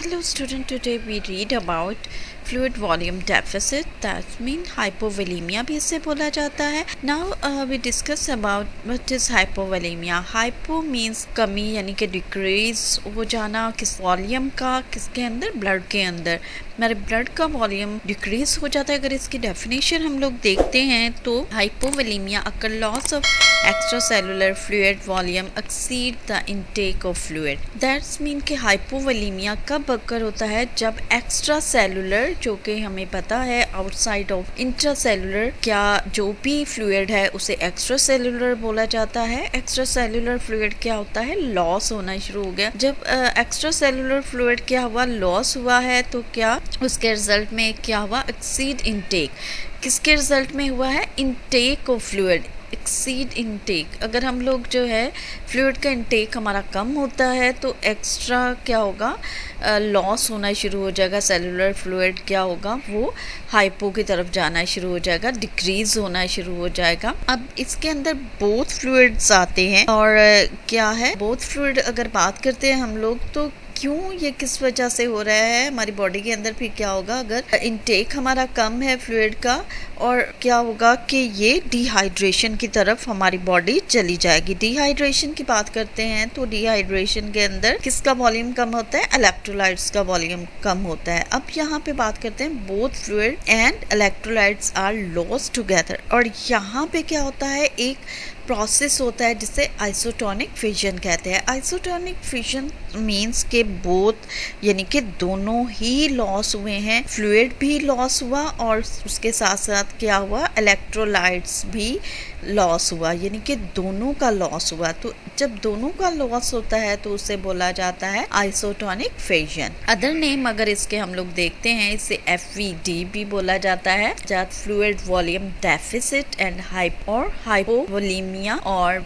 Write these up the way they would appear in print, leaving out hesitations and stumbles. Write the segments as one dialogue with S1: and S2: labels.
S1: Hello student, today we read about fluid volume deficit, that means hypovolemia भी इसे बोला जाता है. Now we discuss about what is hypovolemia. Hypo means कमी यानी कि डिक्रीज हो जाना किस वॉल्यूम का, किसके अंदर, ब्लड के अंदर. हमारे ब्लड का वॉल्यूम डिक्रीज हो जाता है. अगर इसकी डेफिनेशन हम लोग देखते हैं तो hypovolaemia occur loss of extra cellular fluid volume exceed the intake of fluid. That's mean कि हाइपोवोलेमिया कब अकर होता है, जब एक्स्ट्रा सेलुलर, जो कि हमें पता है आउटसाइड ऑफ इंट्रा सेलुलर, क्या जो भी फ्लूइड है उसे एक्स्ट्रा सेलुलर बोला जाता है. एक्स्ट्रा सेलुलर फ्लूइड क्या होता है, लॉस होना शुरू हो गया. जब एक्स्ट्रा सेलुलर फ्लूइड क्या हुआ, लॉस हुआ है, तो क्या उसके रिजल्ट में क्या हुआ, एक्सीड इनटेक. किसके रिजल्ट में हुआ है, intake of fluid, exceed intake. अगर हम लोग जो है फ्लूइड का इनटेक हमारा कम होता है तो एक्स्ट्रा क्या होगा, लॉस होना शुरू हो जाएगा. सेलुलर फ्लूइड क्या होगा, वो हाइपो की तरफ जाना शुरू हो जाएगा, डिक्रीज होना शुरू हो जाएगा. अब इसके अंदर बोथ फ्लूइड्स आते हैं और क्या है, बोथ फ्लूइड अगर बात करते हैं हम लोग तो क्यों, ये किस वजह से हो रहा है हमारी बॉडी के अंदर. फिर क्या होगा, अगर इनटेक हमारा कम है फ्लूइड का, और क्या होगा कि ये डिहाइड्रेशन की तरफ हमारी बॉडी चली जाएगी. डिहाइड्रेशन की बात करते हैं तो डिहाइड्रेशन के अंदर किसका वॉल्यूम कम होता है, इलेक्ट्रोलाइट्स का वॉल्यूम कम होता है. अब यहाँ पे बात करते हैं both fluid and electrolytes are lost together. और यहाँ पे क्या होता है, एक प्रोसेस होता है जिसे आइसोटोनिक फिजन कहते हैं. आइसोटोनिक फिजन मीन्स के बोथ यानी कि दोनों ही लॉस हुए हैं. फ्लूइड भी लॉस हुआ और उसके साथ साथ क्या हुआ, इलेक्ट्रोलाइट्स भी लॉस हुआ, यानी कि दोनों का लॉस हुआ. तो जब दोनों का लॉस होता है तो उसे बोला जाता है आइसोटोनिक फिजन. अदर नेम अगर इसके हम लोग देखते हैं, इसे FVD भी बोला जाता है, जहाँ fluid volume deficit and hypovolaemia और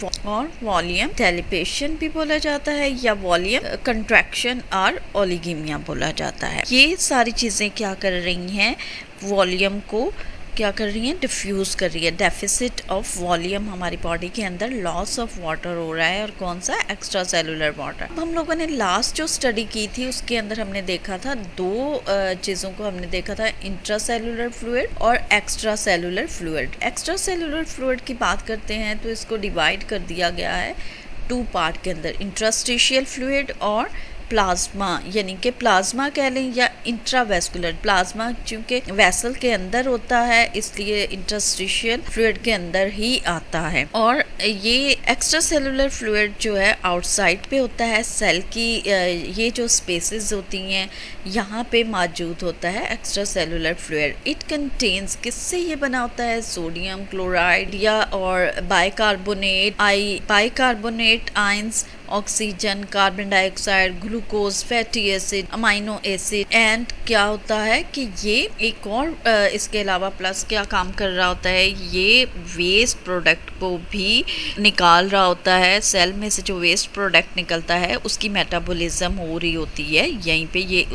S1: वॉल्यूम टेलिपेशन भी बोला जाता है, या वॉल्यूम कंट्रैक्शन और ओलिगेमिया बोला जाता है. ये सारी चीजें क्या कर रही हैं, वॉल्यूम को क्या कर रही है, डिफ्यूज कर रही है. डेफिसिट ऑफ वॉल्यूम हमारी बॉडी के अंदर, लॉस ऑफ वाटर हो रहा है, और कौन सा, एक्स्ट्रा सेलुलर वाटर. हम लोगों ने लास्ट जो स्टडी की थी उसके अंदर हमने देखा था दो चीज़ों को हमने देखा था, इंट्रा सेलुलर फ्लूइड और extra cellular fluid. Extra cellular fluid की बात करते हैं तो इसको डिवाइड कर दिया गया है 2 पार्ट के अंदर, इंट्रास्टिशियल फ्लूइड और प्लाज्मा, यानी कि प्लाज्मा कह लें या इंट्रावेस्कुलर. प्लाज्मा चूंकि वेसल के अंदर होता है इसलिए इंटरस्टिशियल फ्लूइड के अंदर ही आता है. और ये एक्स्ट्रा सेलुलर फ्लूइड जो है आउटसाइड पे होता है, सेल की ये जो स्पेसेस होती हैं यहाँ पे मौजूद होता है extra cellular fluid. It contains, किससे ये बना होता है, सोडियम क्लोराइड या और bicarbonate ions, oxygen, carbon dioxide, glucose, fatty acid, amino acid. And क्या होता है कि ये एक और इसके अलावा प्लस क्या काम कर रहा होता है, ये वेस्ट प्रोडक्ट को भी निकाल रहा होता है. सेल में से जो वेस्ट प्रोडक्ट निकलता है उसकी मेटाबॉलिज्म हो रही होती है यहीं पे. ये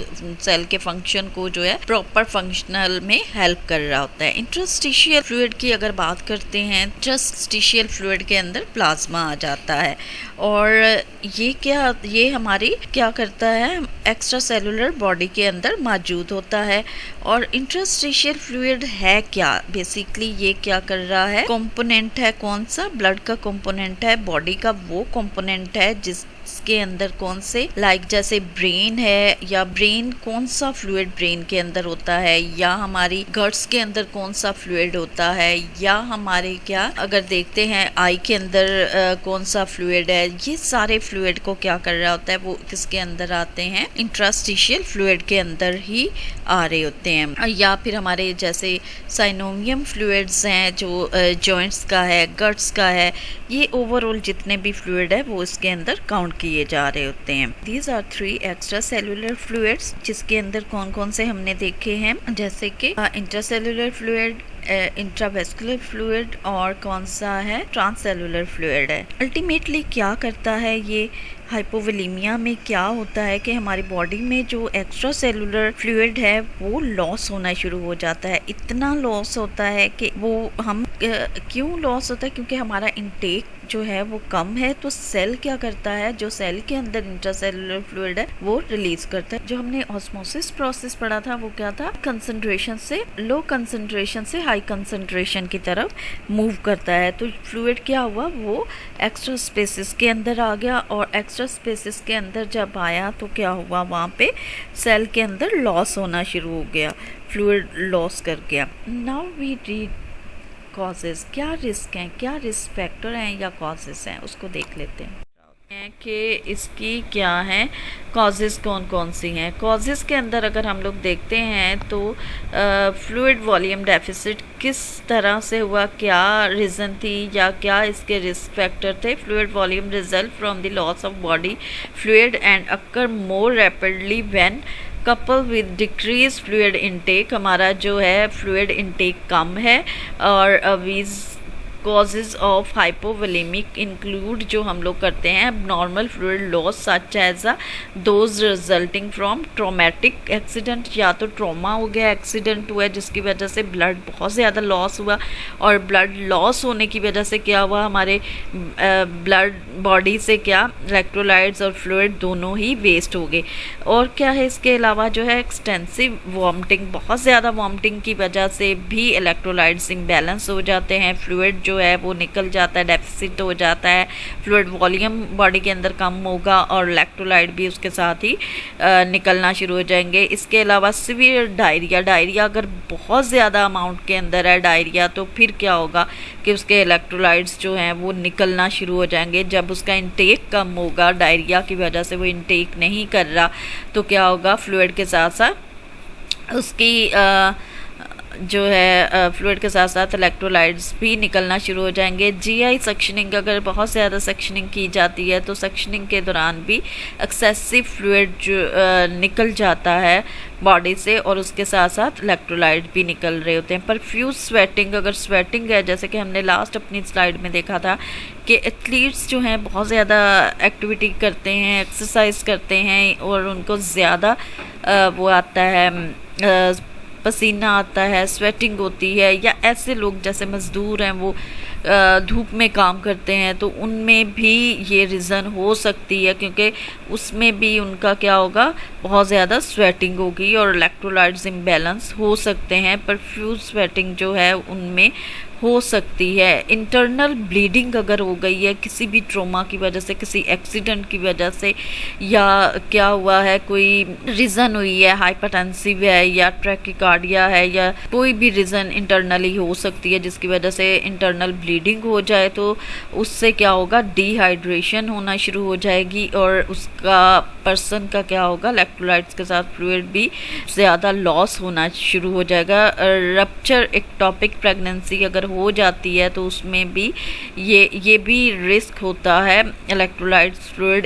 S1: सेल के फंक्शन को जो है प्रॉपर फंक्शनल में हेल्प कर रहा होता है. इंटरस्टिशियल फ्लूइड की अगर बात करते हैं, इंटरस्टिशियल फ्लूइड के अंदर प्लाज्मा आ जाता है. और ये हमारी क्या करता है, एक्स्ट्रा सेलुलर बॉडी के अंदर मौजूद होता है. और इंटरस्टिशियल फ्लूइड है क्या, बेसिकली ये क्या कर रहा है, कंपोनेंट है, कौन सा, ब्लड का कंपोनेंट है, बॉडी का वो कंपोनेंट है जिसके अंदर कौन से, लाइक जैसे ब्रेन है, या ब्रेन कौन सा फ्लूइड ब्रेन के अंदर होता है, या हमारी गट्स के अंदर कौन सा फ्लूइड होता है, या हमारे क्या अगर देखते हैं आई के अंदर कौन सा फ्लूइड है. ये सारे फ्लूइड को क्या कर रहा होता है, वो किसके अंदर आते हैं, इंट्रास्टिशियल फ्लूइड के अंदर ही आ रहे होते हैं. या फिर हमारे जैसे साइनोवियम फ्लूइड्स हैं जो जॉइंट्स का है, गट्स का है, ये ओवरऑल जितने भी फ्लूइड है वो इसके अंदर काउंट किए जा रहे होते हैं. These are 3 extra cellular fluids, जिसके अंदर कौन कौन से हमने देखे हैं, जैसे कि इंट्रासेलुलर फ्लूइड, इंट्रावेस्कुलर फ्लूइड, और कौन सा है, ट्रांससेलुलर फ्लूइड है. अल्टीमेटली क्या करता है ये, हाइपोवोलेमिया में क्या होता है कि हमारी बॉडी में जो एक्स्ट्रा सेलुलर फ्लूइड है वो लॉस होना शुरू हो जाता है. इतना लॉस होता है कि वो हम क्यों लॉस होता है, क्योंकि हमारा इनटेक जो है वो कम है तो सेल क्या करता है, जो सेल के अंदर इंट्रासेलुलर फ्लूइड है वो रिलीज करता है। जो हमने ऑस्मोसिस प्रोसेस पढ़ा था वो क्या था, कंसंट्रेशन से लो कंसंट्रेशन से हाई कंसंट्रेशन की तरफ मूव करता है। तो फ्लूइड क्या हुआ, वो एक्स्ट्रा स्पेसिस के अंदर आ गया, और एक्स्ट्रा स्पेसिस के अंदर जब आया तो क्या हुआ, वहाँ पे सेल के अंदर लॉस होना शुरू हो गया, फ्लूइड लॉस कर गया। नाउ वी रीड कॉजेज़, क्या रिस्क हैं, क्या रिस्क फैक्टर हैं या कॉजेज़ हैं, उसको देख लेते हैं कि इसकी क्या है कॉजेज़, कौन कौन सी हैं। कॉजेज़ के अंदर अगर हम लोग देखते हैं तो फ्लूइड वॉल्यूम डेफिसिट किस तरह से हुआ, क्या रीज़न थी या क्या इसके रिस्क फैक्टर थे। Fluid volume result from the loss of body fluid and occur more rapidly when couple with decrease fluid intake. हमारा जो है फ्लूइड इनटेक कम है, और वीज कॉजेज ऑफ हाइपोवोलेमिक इंक्लूड जो हम लोग करते हैं normal fluid loss such as those resulting from traumatic accident, या तो ट्रॉमा हो गया, एक्सीडेंट हुआ जिसकी वजह से ब्लड बहुत ज़्यादा लॉस हुआ, और ब्लड लॉस होने की वजह से क्या हुआ, हमारे ब्लड बॉडी से क्या इलेक्ट्रोलाइट्स और फ्लूइड दोनों ही वेस्ट हो गए। और क्या है इसके अलावा जो है एक्सटेंसिव वॉमिटिंग, बहुत ज़्यादा वॉमिटिंग की वजह से भी इलेक्ट्रोलाइट्स इम्बैलेंस हो जाते हैं, फ्लूइड जो है वो निकल जाता है, डेफिसिट हो जाता है, फ्लूइड वॉल्यूम बॉडी के अंदर कम होगा और इलेक्ट्रोलाइट भी उसके साथ ही निकलना शुरू हो जाएंगे। इसके अलावा सीवियर डायरिया, डायरिया अगर बहुत ज़्यादा अमाउंट के अंदर है डायरिया, तो फिर क्या होगा कि उसके इलेक्ट्रोलाइट्स जो हैं वो निकलना शुरू हो जाएंगे। जब उसका इंटेक कम होगा, डायरिया की वजह से वो इंटेक नहीं कर रहा, तो क्या होगा, फ्लूइड के साथ साथ उसकी जो है फ्लूइड के साथ साथ इलेक्ट्रोलाइट्स भी निकलना शुरू हो जाएंगे। जीआई सक्शनिंग, अगर बहुत ज़्यादा सक्शनिंग की जाती है तो सक्शनिंग के दौरान भी एक्सेसिव फ्लूइड जो निकल जाता है बॉडी से, और उसके साथ साथ इलेक्ट्रोलाइट भी निकल रहे होते हैं। परफ्यूज स्वेटिंग, अगर स्वेटिंग है, जैसे कि हमने लास्ट अपनी स्लाइड में देखा था कि एथलीट्स जो हैं बहुत ज़्यादा एक्टिविटी करते हैं, एक्सरसाइज करते हैं, और उनको ज़्यादा वो आता है, पसीना आता है, स्वेटिंग होती है, या ऐसे लोग जैसे मज़दूर हैं वो धूप में काम करते हैं, तो उनमें भी ये रीज़न हो सकती है, क्योंकि उसमें भी उनका क्या होगा, बहुत ज़्यादा स्वेटिंग होगी और इलेक्ट्रोलाइट्स इम्बैलेंस हो सकते हैं। परफ्यूज स्वेटिंग जो है उनमें हो सकती है। इंटरनल ब्लीडिंग अगर हो गई है किसी भी ट्रॉमा की वजह से, किसी एक्सीडेंट की वजह से, या क्या हुआ है, कोई रीज़न हुई है, हाइपरटेंसिव है या ट्रैकिकार्डिया है, या कोई भी रीज़न इंटरनली हो सकती है जिसकी वजह से इंटरनल ब्लीडिंग हो जाए, तो उससे क्या होगा, डिहाइड्रेशन होना शुरू हो जाएगी, और उसका पर्सन का क्या होगा, इलेक्ट्रोलाइट्स के साथ फ्लूइड भी ज़्यादा लॉस होना शुरू हो जाएगा। रप्चर एक्टोपिक प्रेगनेंसी अगर हो जाती है तो उसमें भी ये भी रिस्क होता है इलेक्ट्रोलाइट्स फ्लूइड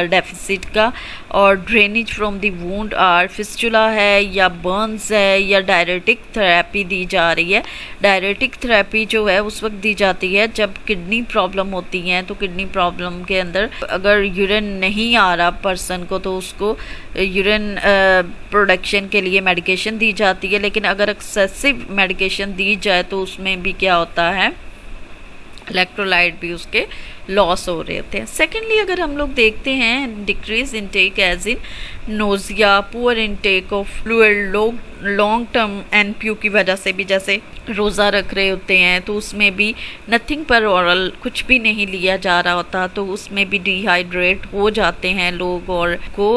S1: डेफिसिट का। और drainage from the wound, or fistula है या बर्न्स है या डायरेटिक थेरेपी दी जा रही है। डायरेटिक थेरेपी जो है उस वक्त दी जाती है जब किडनी प्रॉब्लम होती हैं, तो किडनी प्रॉब्लम के अंदर अगर यूरिन नहीं आ रहा पर्सन को, तो उसको यूरिन प्रोडक्शन के लिए मेडिकेशन दी जाती है। लेकिन अगर एक्सेसिव मेडिकेशन दी जाए तो उसमें भी क्या होता है, इलेक्ट्रोलाइट भी उसके लॉस हो रहे होते हैं। सेकेंडली अगर हम लोग देखते हैं decrease intake as in nausea, poor intake of fluid, long term NPU की वजह से भी, जैसे रोज़ा रख रहे होते हैं तो उसमें भी नथिंग पर ऑरल कुछ भी नहीं लिया जा रहा होता, तो उसमें भी डिहाइड्रेट हो जाते हैं लोग और को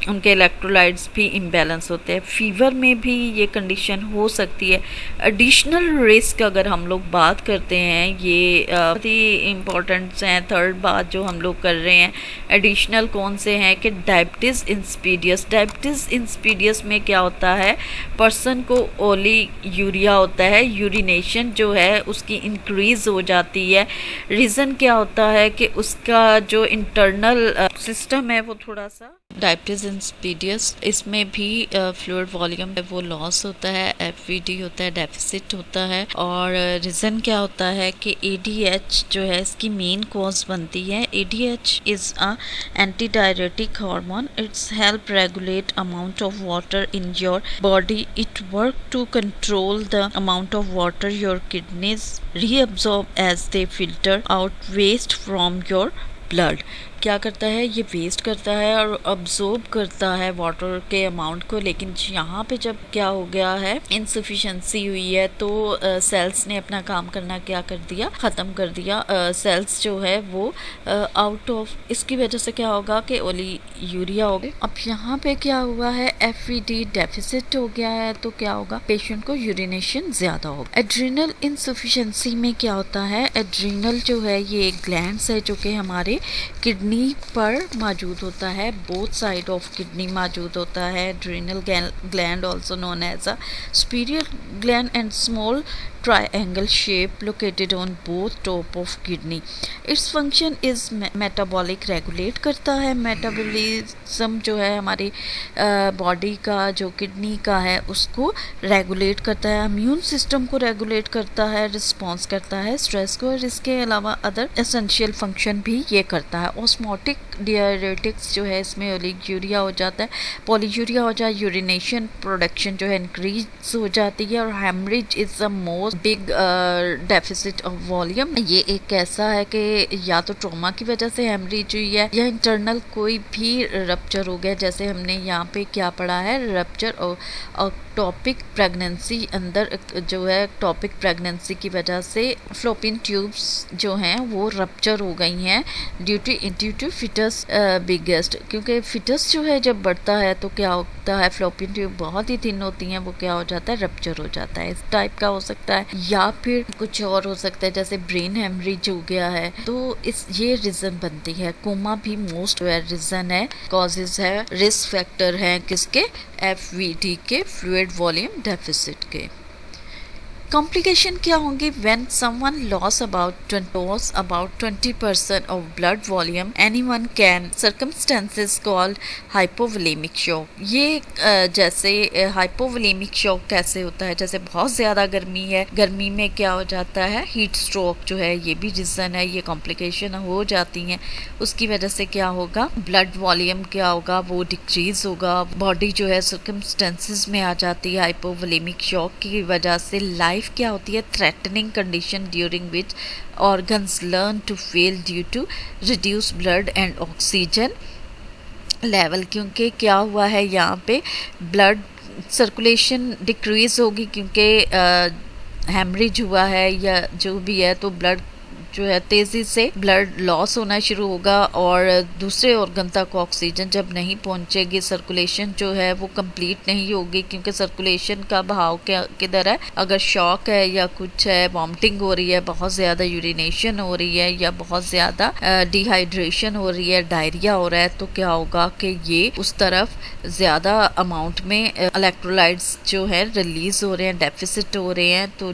S1: उनके इलेक्ट्रोलाइट्स भी इम्बैलेंस होते हैं। फीवर में भी ये कंडीशन हो सकती है। एडिशनल रिस्क अगर हम लोग बात करते हैं, ये बहुत ही इम्पोर्टेंट हैं। थर्ड बात जो हम लोग कर रहे हैं एडिशनल कौन से हैं कि डायबिटीज़ इंसिपिडियस। डायबिटीज़ इंसिपिडियस में क्या होता है, पर्सन को ओली यूरिया होता है, यूरिनेशन जो है उसकी इंक्रीज़ हो जाती है। रीज़न क्या होता है कि उसका जो इंटरनल सिस्टम है वो थोड़ा सा डायबिटीज इंसिपिडियस, इसमें भी फ्लूइड वॉल्यूम वो लॉस होता है, एफवीडी होता है, डेफिसिट होता है। और रीज़न क्या होता है कि एडीएच जो है इसकी मेन कॉज बनती है। ADH is a anti diuretic hormone, its help regulate amount of water in your body, it work to control the amount of water your kidneys reabsorb as they filter out waste from your blood. क्या करता है, ये waste करता है और absorb करता है water के अमाउंट को। लेकिन यहाँ पे जब क्या हो गया है, इनसफिशेंसी हुई है, तो सेल्स ने अपना काम करना क्या कर दिया, ख़त्म कर दिया। सेल्स जो है वो आउट ऑफ, इसकी वजह से क्या होगा कि ओलीयूरिया हो गया। अब यहाँ पे क्या हुआ है, एफवीडी डेफिसिट हो गया है, तो क्या होगा, पेशेंट को यूरिनेशन ज़्यादा होगा। एड्रीनल इनसफिशेंसी में क्या होता है, एड्रीनल जो है ये एक ग्लैंड्स है जो कि हमारे किडनी पर मौजूद होता है, बोथ साइड ऑफ किडनी मौजूद होता है। Adrenal gland also known as a superior gland and small triangle shape located on both top of kidney. Its function is metabolic, regulate करता है मेटाबॉलिज्म जो है हमारी बॉडी का, जो किडनी का है उसको रेगुलेट करता है, इम्यून सिस्टम को रेगुलेट करता है, रिस्पॉन्स करता है स्ट्रेस को, और इसके अलावा अदर एसेंशियल फंक्शन भी ये करता है। ऑस्मोटिक डायरेटिक्स जो है इसमें ओलिगोयूरिया हो जाता है, पॉलीयूरिया हो जाए, यूरिनेशन प्रोडक्शन जो है इंक्रीज हो जाती है, और haemorrhage is the most big deficit of volume. ये एक ऐसा है कि या तो ट्रॉमा की वजह से हेमरेज हुई है या इंटरनल कोई भी रप्चर हो गया, जैसे हमने यहाँ पे क्या पढ़ा है, रप्चर और टॉपिक प्रेगनेंसी, अंदर जो है टॉपिक प्रेगनेंसी की वजह से फ्लोपियन ट्यूब्स जो हैं वो रप्चर हो गई हैं ड्यू टू फिटस बिगेस्ट, क्योंकि फिटस जो है जब बढ़ता है तो क्या होता है, फ्लोपियन ट्यूब बहुत ही थिन होती हैं, वो क्या हो जाता है, रप्चर हो जाता है। इस टाइप का हो सकता है, या फिर कुछ और हो सकता है, जैसे ब्रेन हेमरेज हो गया है, तो ये रीजन बनती है। कोमा भी मोस्ट रीजन है, कॉजेज है, रिस्क फैक्टर है किसके, एफवीडी के, फ्लूइड वॉल्यूम डेफिसिट के। कॉम्प्लिकेशन क्या होंगी, when someone loss about 20% of blood volume, anyone can, circumstances called hypovolaemic shock. ये जैसे हाइपोवोलेमिक शॉक कैसे होता है, जैसे बहुत ज़्यादा गर्मी है, गर्मी में क्या हो जाता है, हीट स्ट्रोक जो है ये भी रीज़न है, ये कॉम्प्लिकेशन हो जाती हैं। उसकी वजह से क्या होगा, ब्लड वॉल्यूम क्या होगा, वो डिक्रीज होगा, बॉडी जो है सर्कमस्टेंसेस में आ जाती है हाइपोवोलेमिक शॉक की वजह से। लाइफ क्या होती है, threatening condition during which organs learn to fail due to reduce blood and oxygen level. क्योंकि क्या हुआ है, यहाँ पे ब्लड सर्कुलेशन डिक्रीज होगी, क्योंकि हेमरेज हुआ है या जो भी है, तो ब्लड जो है तेज़ी से ब्लड लॉस होना शुरू होगा, और दूसरे ऑर्गन तक ऑक्सीजन जब नहीं पहुंचेगी, सर्कुलेशन जो है वो कंप्लीट नहीं होगी, क्योंकि सर्कुलेशन का बहाव किधर है, अगर शॉक है या कुछ है, वॉमिटिंग हो रही है, बहुत ज़्यादा यूरिनेशन हो रही है, या बहुत ज़्यादा डिहाइड्रेशन हो रही है, डायरिया हो रहा है, तो क्या होगा कि ये उस तरफ ज़्यादा अमाउंट में इलेक्ट्रोलाइट्स जो है रिलीज़ हो रहे हैं, डेफिसिट हो रहे हैं, तो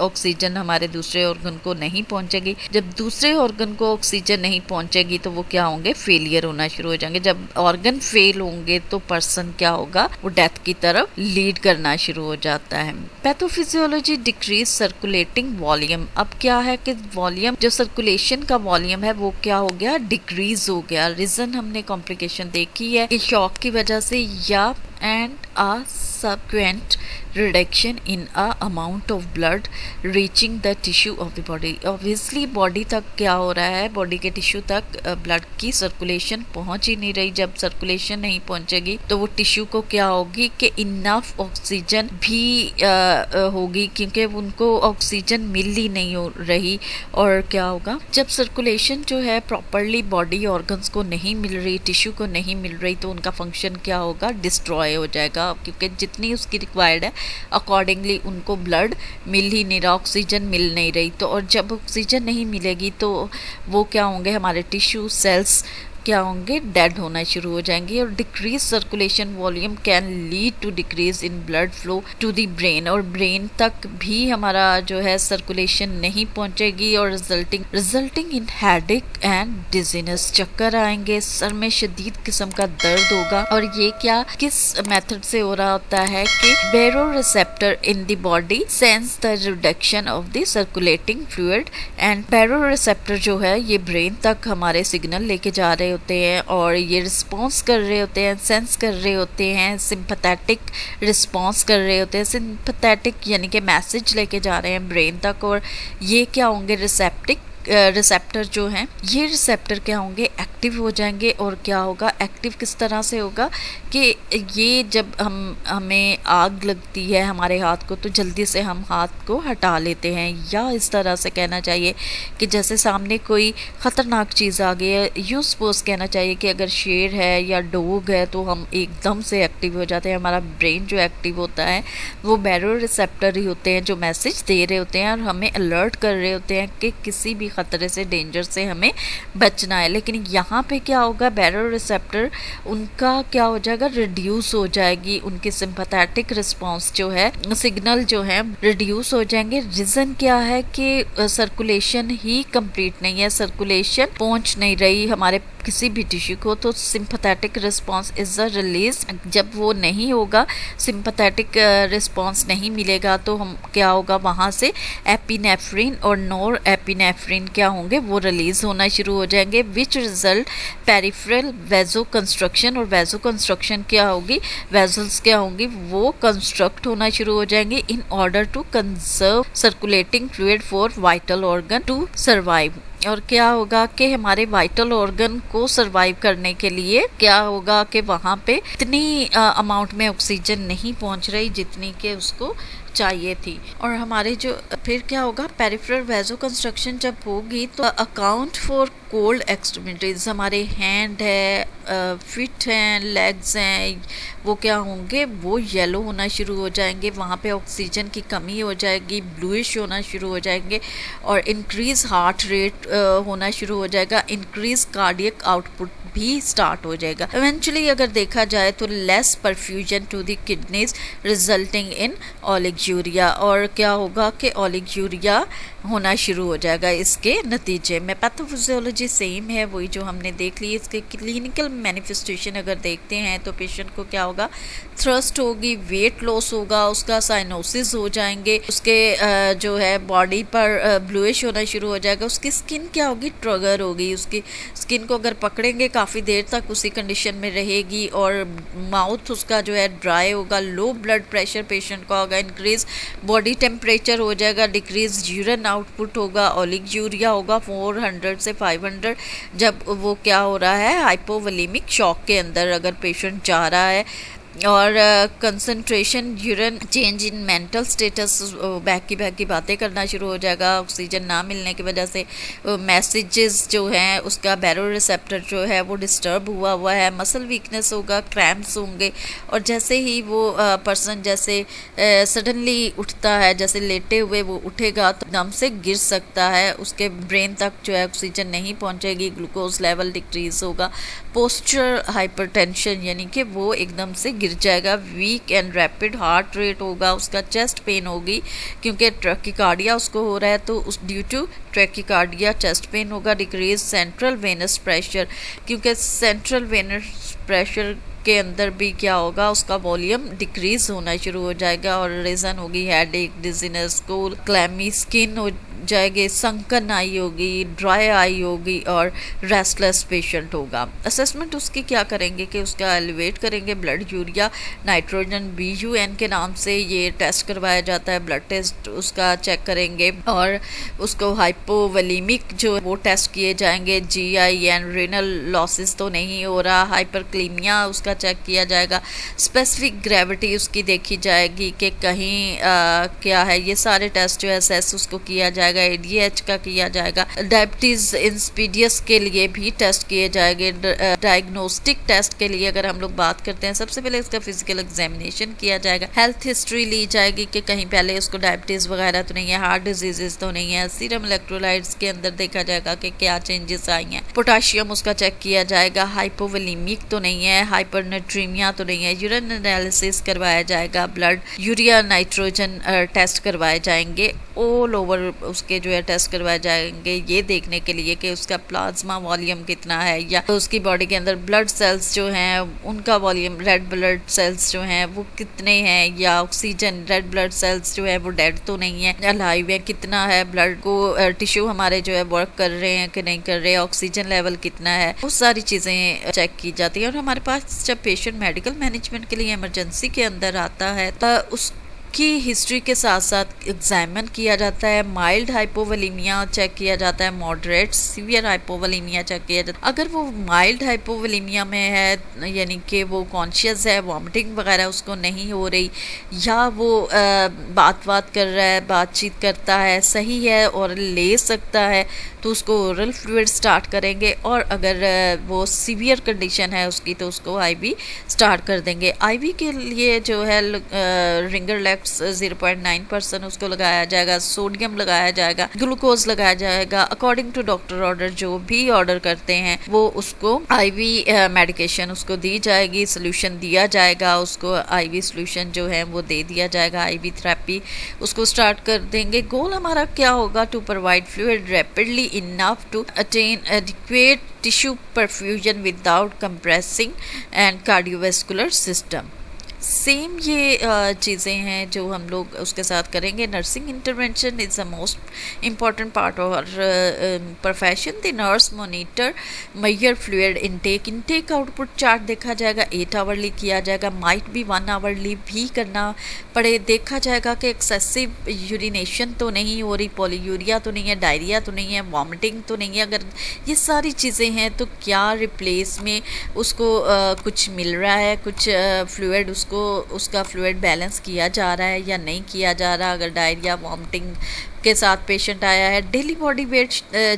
S1: ऑक्सीजन हमारे दूसरे ऑर्गन को नहीं पहुंचेगी। जब दूसरे ऑर्गन को ऑक्सीजन नहीं पहुंचेगी तो वो क्या होंगे, फेलियर होना शुरू हो जाएंगे। जब ऑर्गन फेल होंगे तो पर्सन क्या होगा, वो डेथ की तरफ लीड करना शुरू हो जाता है। Pathophysiology, decrease circulating volume. अब क्या है कि वॉल्यूम, जो सर्कुलेशन का वॉल्यूम है वो क्या हो गया, डिक्रीज हो गया। रीजन हमने कॉम्प्लिकेशन देखी है कि शॉक की वजह से, या and a subsequent reduction in a amount of blood reaching the tissue of the body। obviously body तक क्या हो रहा है, बॉडी के टिश्यू तक ब्लड की सर्कुलेशन पहुंच ही नहीं रही। जब सर्कुलेशन नहीं पहुंचेगी तो वो टिश्यू को क्या होगी कि इनफ ऑक्सीजन भी होगी, क्योंकि उनको ऑक्सीजन मिल ही नहीं हो रही। और क्या होगा, जब सर्कुलेशन जो है प्रॉपरली बॉडी ऑर्गन्स को नहीं मिल रही, टिश्यू को नहीं मिल रही, तो उनका फंक्शन क्या होगा, डिस्ट्रॉय हो जाएगा, क्योंकि जितनी उसकी रिक्वायर्ड है अकॉर्डिंगली उनको ब्लड मिल ही नहीं रहा, ऑक्सीजन मिल नहीं रही। तो और जब ऑक्सीजन नहीं मिलेगी तो वो क्या होंगे, हमारे टिश्यू सेल्स क्या होंगे, डेड होना शुरू हो जाएंगे। और decrease circulation volume can lead to decrease in blood flow to the brain, और ब्रेन तक भी हमारा जो है सर्कुलेशन नहीं पहुंचेगी और resulting in headache and dizziness, चक्कर आएंगे, सर में शदीद किस्म का दर्द होगा। और ये क्या किस मेथड से हो रहा होता है कि baroreceptor in the body sense the reduction of the circulating fluid, and baroreceptor जो है ये ब्रेन तक हमारे सिग्नल लेके जा रहे होते हैं और ये रिस्पॉन्स कर रहे होते हैं, सेंस कर रहे होते हैं, सिंपैथेटिक रिस्पॉन्स कर रहे होते हैं। सिंपैथेटिक यानी कि मैसेज लेके जा रहे हैं ब्रेन तक। और ये क्या होंगे, रिसेप्टर जो हैं, ये रिसेप्टर क्या होंगे, एक्टिव हो जाएंगे। और क्या होगा, एक्टिव किस तरह से होगा कि ये जब हमें आग लगती है हमारे हाथ को तो जल्दी से हम हाथ को हटा लेते हैं, या इस तरह से कहना चाहिए कि जैसे सामने कोई ख़तरनाक चीज़ आ गई है, यूँ सपोज कहना चाहिए कि अगर शेर है या डॉग है तो हम एकदम से एक्टिव हो जाते हैं। हमारा ब्रेन जो एक्टिव होता है वो बैरो रिसेप्टर ही होते हैं जो मैसेज दे रहे होते हैं और हमें अलर्ट कर रहे होते हैं कि किसी भी ख़तरे से, डेंजर से हमें बचना है। लेकिन यहाँ पे क्या होगा, बैरो रिसेप्टर उनका क्या हो जाएगा, रिड्यूस हो जाएगी, उनकी सिंपैथेटिक रिस्पांस जो है, सिग्नल जो है रिड्यूस हो जाएंगे। रीज़न क्या है कि सर्कुलेशन ही कंप्लीट नहीं है, सर्कुलेशन पहुंच नहीं रही हमारे किसी भी टिश्यू को, तो sympathetic response is a release. जब वो नहीं होगा, सिंपैथेटिक रिस्पांस नहीं मिलेगा तो हम क्या होगा, वहाँ से एपिनेफ्रिन और नोर एपिनेफ्रिन क्या होंगे, वो रिलीज होना शुरू हो जाएंगे, विच रिजल्ट पेरिफेरल वेजो कंस्ट्रक्शन। और वेजो कंस्ट्रक्शन क्या होगी, वेजल्स क्या होंगी, वो कंस्ट्रक्ट होना शुरू हो जाएंगे in order to conserve circulating fluid for vital organ to survive. और क्या होगा कि हमारे वाइटल ऑर्गन को सरवाइव करने के लिए क्या होगा कि वहाँ पे इतनी अमाउंट में ऑक्सीजन नहीं पहुँच रही जितनी कि उसको चाहिए थी। और हमारे जो फिर क्या होगा, पेरिफेरल वेजो कंस्ट्रक्शन जब होगी तो अकाउंट फॉर कोल्ड एक्सट्रीमिटीज़, हमारे हैंड है, फिट हैं, लेग्स हैं, वो क्या होंगे, वो येलो होना शुरू हो जाएंगे, वहाँ पे ऑक्सीजन की कमी हो जाएगी, ब्लूइश होना शुरू हो जाएंगे और इंक्रीज़ हार्ट रेट होना शुरू हो जाएगा, इंक्रीज़ कार्डियक आउटपुट भी स्टार्ट हो जाएगा। इवेंचुअली अगर देखा जाए तो less perfusion to the kidneys resulting in oliguria, और क्या होगा कि ओलिगूरिया होना शुरू हो जाएगा इसके नतीजे में। पैथोफिजियोलॉजी सेम है, वही जो हमने देख ली। इसके क्लिनिकल मैनिफेस्टेशन अगर देखते हैं तो पेशेंट को क्या होगा, थ्रस्ट होगी, वेट लॉस होगा, उसका साइनोसिस हो जाएंगे, उसके जो है बॉडी पर ब्लूइश होना शुरू हो जाएगा, उसकी स्किन क्या होगी, ट्रिगर होगी, उसकी स्किन को अगर पकड़ेंगे काफ़ी देर तक उसी कंडीशन में रहेगी और माउथ उसका जो है ड्राई होगा, लो ब्लड प्रेशर पेशेंट का होगा, इंक्रीज बॉडी टेम्परेचर हो जाएगा, डिक्रीज यूरिन आउटपुट होगा, ओलिगूरिया होगा 400 से 500। जब वो क्या हो रहा है, हाइपोवोलेमिक शॉक के अंदर अगर पेशेंट जा रहा है, और concentration, urine change in mental status, back की बातें करना शुरू हो जाएगा ऑक्सीजन ना मिलने की वजह से, मैसेजेस जो हैं उसका बैरो रिसेप्टर जो है वो डिस्टर्ब हुआ है, मसल वीकनेस होगा, क्रैम्प्स होंगे। और जैसे ही वो पर्सन जैसे सडनली उठता है, जैसे लेटे हुए वो उठेगा तो दम से गिर सकता है, उसके ब्रेन तक जो है ऑक्सीजन नहीं पहुंचेगी, ग्लूकोज लेवल डिक्रीज होगा, पोस्चर हाइपरटेंशन यानी कि वो एकदम से गिर जाएगा, weak and rapid heart rate होगा, उसका चेस्ट पेन होगी क्योंकि ट्रैकिकार्डिया उसको हो रहा है, तो उस due to tachycardia chest pain होगा, डिक्रीज सेंट्रल वेनस प्रेशर, क्योंकि सेंट्रल वेनस प्रेशर के अंदर भी क्या होगा, उसका वॉल्यूम डिक्रीज होना शुरू हो जाएगा और रीज़न होगी headache, dizziness, cold, clammy skin हो जाएगी, संकन आई होगी, ड्राई आई होगी और रेस्टलेस पेशेंट होगा। असेसमेंट उसकी क्या करेंगे कि उसका एलिवेट करेंगे ब्लड यूरिया, नाइट्रोजन BUN के नाम से ये टेस्ट करवाया जाता है, ब्लड टेस्ट उसका चेक करेंगे और उसको हाइपोवोलेमिक जो वो टेस्ट किए जाएंगे, GI एंड रेनल लॉसेस तो नहीं हो रहा, हाइपरक्लीमिया उसका उसका चेक किया जाएगा, स्पेसिफिक ग्रेविटी उसकी देखी जाएगी कि कहीं क्या है, ये सारे टेस्ट जो है असेस उसको किया जाएगा, ADH का किया जाएगा, डायबिटीज़ इंसिपिडियस के लिए भी टेस्ट किए जाएंगे। डायग्नोस्टिक टेस्ट के लिए अगर हम लोग बात करते हैं, सबसे पहले इसका फिजिकल एग्जामिनेशन किया जाएगा, हेल्थ हिस्ट्री ली जाएगी कि कहीं पहले उसको डायबिटीज़ वगैरह तो नहीं है, हार्ट डिजीजेस तो नहीं है, सीरम इलेक्ट्रोलाइट्स के अंदर देखा जाएगा कि क्या चेंजेस आई हैं, पोटाशियम उसका चेक किया जाएगा, हाइपोवोलेमिक तो नहीं है, हाइपरनेट्रीमिया तो नहीं है, यूरिन एनालिसिस करवाया जाएगा, ब्लड यूरिया नाइट्रोजन टेस्ट करवाए जाएंगे, ऑल ओवर उसके जो है टेस्ट करवाए जाएंगे ये देखने के लिए कि उसका प्लाज्मा वॉल्यूम कितना है, या तो उसकी बॉडी के अंदर ब्लड सेल्स जो हैं उनका वॉल्यूम, रेड ब्लड सेल्स जो हैं वो कितने हैं, या ऑक्सीजन रेड ब्लड सेल्स जो है वो डेड तो नहीं है, अलाइव है, कितना है ब्लड को टिश्यू हमारे जो है वर्क कर रहे हैं कि नहीं कर रहे, ऑक्सीजन लेवल कितना है, वो सारी चीज़ें चेक की जाती है। और हमारे पास जब पेशेंट मेडिकल मैनेजमेंट के लिए इमरजेंसी के अंदर आता है तो उस की हिस्ट्री के साथ साथ एग्जामिन किया जाता है, माइल्ड हाइपोवोलेमिया चेक किया जाता है, मॉडरेट सीवियर हाइपोवोलेमिया चेक किया जाता है। अगर वो माइल्ड हाइपोवोलेमिया में है, यानी कि वो कॉन्शियस है, वॉमिटिंग वगैरह उसको नहीं हो रही, या वो बात कर रहा है, बातचीत करता है, सही है और ले सकता है, तो उसको ओरल फ्लूइड स्टार्ट करेंगे। और अगर वो सीवियर कंडीशन है उसकी तो उसको IV स्टार्ट कर देंगे। IV के लिए जो है रिंगरलेक्स 0.9% उसको लगाया जाएगा, सोडियम लगाया जाएगा, ग्लूकोज लगाया जाएगा, अकॉर्डिंग टू डॉक्टर ऑर्डर, जो भी ऑर्डर करते हैं वो उसको IV मेडिकेशन उसको दी जाएगी, सोल्यूशन दिया जाएगा, उसको IV सोल्यूशन जो है वो दे दिया जाएगा, IV थेरेपी उसको स्टार्ट कर देंगे। गोल हमारा क्या होगा, to provide fluid rapidly enough to attain adequate tissue perfusion without compressing and cardiovascular system। Same ये चीज़ें हैं जो हम लोग उसके साथ करेंगे। Nursing intervention is the most important part of our profession. The nurse monitor major fluid intake output chart देखा जाएगा, 8 आवरली किया जाएगा, माइट भी 1 आवरली भी करना पड़े। देखा जाएगा कि एक्सेसिव यूरिनेशन तो नहीं हो रही, पॉलीयूरिया तो नहीं है, डायरिया तो नहीं है, वॉमिटिंग तो नहीं है। अगर ये सारी चीज़ें हैं तो क्या रिप्लेस में उसको कुछ मिल रहा है, कुछ फ्लूइड उसका फ्लूइड बैलेंस किया जा रहा है या नहीं किया जा रहा। अगर डायरिया वॉमिटिंग के साथ पेशेंट आया है, डेली बॉडी वेट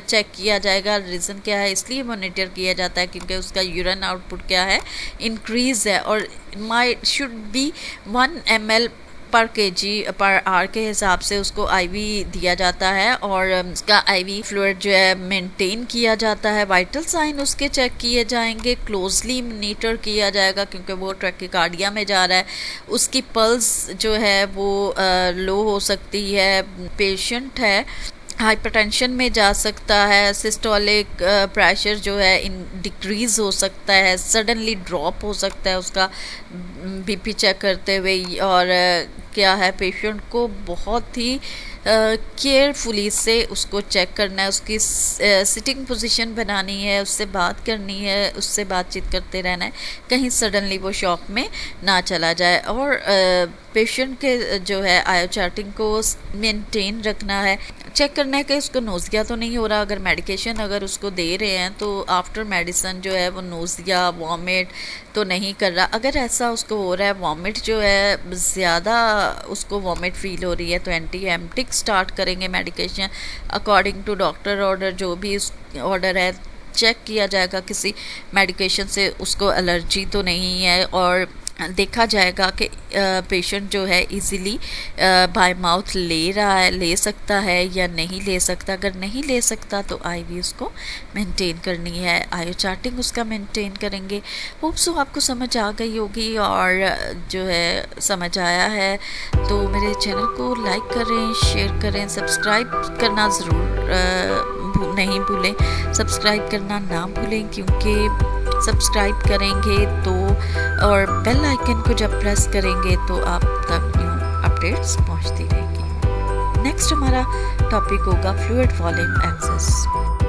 S1: चेक किया जाएगा। रीज़न क्या है, इसलिए मॉनिटर किया जाता है क्योंकि उसका यूरिन आउटपुट क्या है, इंक्रीज़ है, और माइट शुड बी 1 ml पर kg पर आवर के हिसाब से उसको IV दिया जाता है, और उसका IV फ्लूइड जो है मेंटेन किया जाता है। वाइटल साइन उसके चेक किए जाएंगे, क्लोजली मॉनिटर किया जाएगा क्योंकि वो ट्रैकिकार्डिया में जा रहा है। उसकी पल्स जो है वो लो हो सकती है, पेशेंट है हाइपरटेंशन में जा सकता है, सिस्टोलिक प्रेशर जो है डिक्रीज़ हो सकता है, सडनली ड्रॉप हो सकता है उसका BP चेक करते हुए। और क्या है, पेशेंट को बहुत ही केयरफुली से उसको चेक करना है, उसकी सिटिंग पोजीशन बनानी है, उससे बात करनी है, उससे बातचीत करते रहना है, कहीं सडनली वो शॉक में ना चला जाए। और पेशेंट के जो है आयो चार्टिंग को मेंटेन रखना है, चेक करना है कि उसको नोज़िया तो नहीं हो रहा। अगर मेडिकेशन अगर उसको दे रहे हैं तो आफ्टर मेडिसन जो है वो नोज़िया वॉमिट तो नहीं कर रहा। अगर ऐसा उसको हो रहा है, वॉमिट जो है ज़्यादा उसको वॉमिट फील हो रही है, तो एंटीएमेटिक स्टार्ट करेंगे medication according to doctor order. जो भी ऑर्डर है चेक किया जाएगा किसी मेडिकेशन से उसको एलर्जी तो नहीं है, और देखा जाएगा कि पेशेंट जो है इजीली बाय माउथ ले सकता है या नहीं ले सकता। अगर नहीं ले सकता तो IV उसको मेंटेन करनी है, आयो चार्टिंग उसका मेंटेन करेंगे। होप सो आपको समझ आ गई होगी, और जो है समझ आया है तो मेरे चैनल को लाइक करें, शेयर करें, सब्सक्राइब करना ज़रूर नहीं भूलें, सब्सक्राइब करना ना भूलें, क्योंकि सब्सक्राइब करेंगे तो और बेल आइकन को जब प्रेस करेंगे तो आप तक न्यू अपडेट्स पहुंचती रहेंगी। नेक्स्ट हमारा टॉपिक होगा फ्लूइड वॉल्यूम एक्सेस।